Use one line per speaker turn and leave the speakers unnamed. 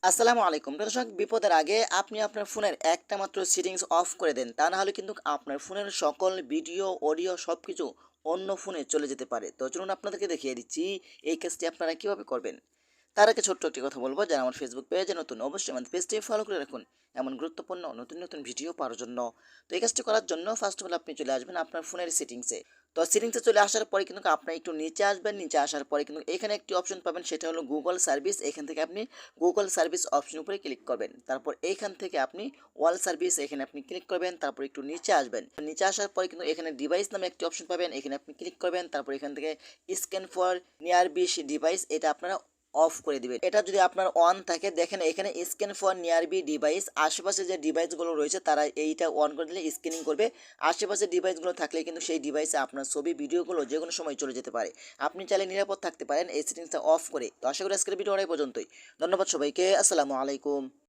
আসসালামু আলাইকুম দর্শক, বিপদের আগে আপনি আপনার ফোনের একটা মাত্র সেটিংস অফ করে দেন, তা না হলে কিন্তু আপনার ফোনের সকল ভিডিও অডিও সব কিছু অন্য ফোনে চলে যেতে পারে। তো চলুন আপনাদেরকে দেখিয়ে দিচ্ছি এই কাজটি আপনারা কিভাবে করবেন। তার আগে ছোট্ট একটি কথা বলবো, যারা আমার ফেসবুক পেজে নতুন অবশ্যই আমাদের পেজটি ফলো করে রাখুন এমন গুরুত্বপূর্ণ নতুন নতুন ভিডিও পাওয়ার জন্য। তো এই কাজটি করার জন্য ফার্স্ট অফ অল আপনি চলে আসবেন আপনার ফোনের সেটিংসে। তো সেটিংসে চলে আসার পরে কিন্তু আপনার একটু নিচে আসবেন, নিচে আসার পরে কিন্তু এখানে একটি অপশন পাবেন, সেটা হলো গুগল সার্ভিস। এখান থেকে আপনি গুগল সার্ভিস অপশন উপরে ক্লিক করবেন, তারপর এইখান থেকে আপনি ওয়াল সার্ভিস এখানে আপনি ক্লিক করবেন, তারপর একটু নিচে আসবেন। নিচে আসার পরে কিন্তু এখানে ডিভাইস নামে একটি অপশন পাবেন, এখানে আপনি ক্লিক করবেন, তারপর এখান থেকে স্ক্যান ফর নিয়ার বিশ ডিভাইস এটা আপনারা অফ করে দিবেন। এটা যদি আপনার অন থাকে, দেখেন এখানে scan for nearby device, আশেপাশে যে ডিভাইসগুলো রয়েছে তারা এইটা অন করে দিলে স্ক্যানিং করবে। আশেপাশে ডিভাইসগুলো থাকলে কিন্তু সেই ডিভাইসে আপনার ছবি ভিডিওগুলো যে কোনো সময় চলে যেতে পারে। আপনি চাইলে নিরাপদ থাকতে পারেন এই সেটিংসটা অফ করে। তো আশা করি আজকের ভিডিও অনেক পর্যন্তই। ধন্যবাদ সবাইকে, আসসালামু আলাইকুম।